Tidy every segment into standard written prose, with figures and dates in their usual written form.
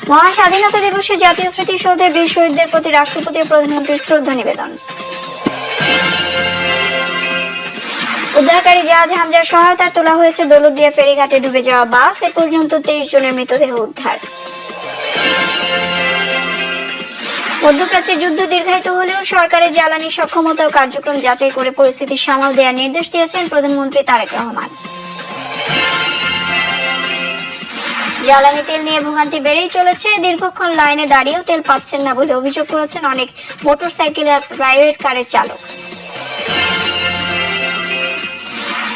মহা স্বাধীনতা দিবসে জাতীয় স্মৃতিসৌধে বীর শহীদদের প্রতি রাষ্ট্রপতি ও প্রধানমন্ত্রীর শ্রদ্ধা নিবেদন। উদ্ধারকারী জাহাজ হামজার সহায়তায় তোলা হয়েছে দৌলতদিয়া ফেরিঘাটে ডুবে যাওয়া বাস। এ পর্যন্ত 23 জনের মৃতদেহ উদ্ধার। মধ্যপ্রাচ্যে যুদ্ধ দীর্ঘায়িত হলেও সরকারের জ্বালানি সক্ষমতা ও কার্যক্রম যাচাই করে পরিস্থিতি সামাল দেওয়ার নির্দেশ দিয়েছেন প্রধানমন্ত্রী তারেক রহমান। জ্বালানি তেল নিয়ে ভোগান্তি বেড়েই চলেছে। দীর্ঘক্ষণ লাইনে দাঁড়িয়েও তেল পাচ্ছেন না বলে অভিযোগ করেছেন অনেক মোটরসাইকেল আর প্রাইভেট কারের চালক।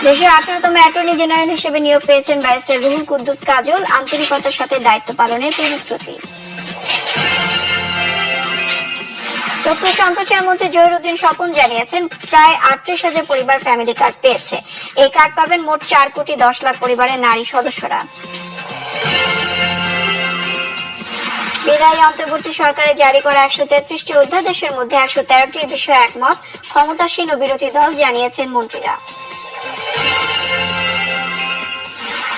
দেশের 18তম অ্যাটর্নি জেনারেল হিসেবে নিয়োগ পেয়েছেন ব্যারিস্টার রুহুল কুদ্দুস কাজল। আন্তরিকতার সাথে দায়িত্ব পালনের প্রতিশ্রুতি। তথ্য সম্প্রচার মন্ত্রী জহিরুদ্দিন স্বপন জানিয়েছেন প্রায় 38,000 পরিবার ফ্যামিলি কার্ড পেয়েছে। এই কার্ড পাবেন মোট 4,10,00,000 পরিবারের নারী সদস্যরা। বিদায়ী অন্তর্বর্তী সরকারের জারি করা 133টি অধ্যাদেশের মধ্যে 113টির বিষয়ে একমত ক্ষমতাসীন ও বিরোধী দল, জানিয়েছেন মন্ত্রীরা।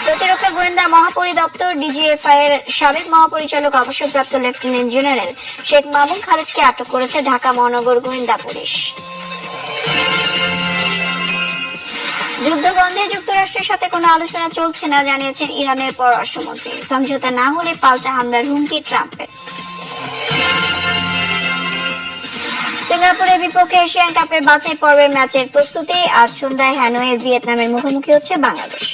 প্রতিরক্ষা গোয়েন্দা মহাপরিদপ্তর ডিজিএফআই এর সাবেক মহাপরিচালক অবসরপ্রাপ্ত লেফটেন্যান্ট জেনারেল শেখ মামুন খালিদকে আটক করেছে ঢাকা মহানগর গোয়েন্দা পুলিশ। যুদ্ধবন্ধে যুক্তরাষ্ট্রের সাথে কোনো আলোচনা চলছে না, জানিয়েছেন ইরানের পররাষ্ট্রমন্ত্রী। সমঝোতা না হলে পাল্টা হামলার হুমকি ট্রাম্পের। সিঙ্গাপুরের বিপক্ষে এশিয়ান কাপের বাছাই পর্বের ম্যাচের প্রস্তুতি। আজ সন্ধ্যায় হ্যানয়ে ভিয়েতনামের মুখোমুখি হচ্ছে বাংলাদেশ।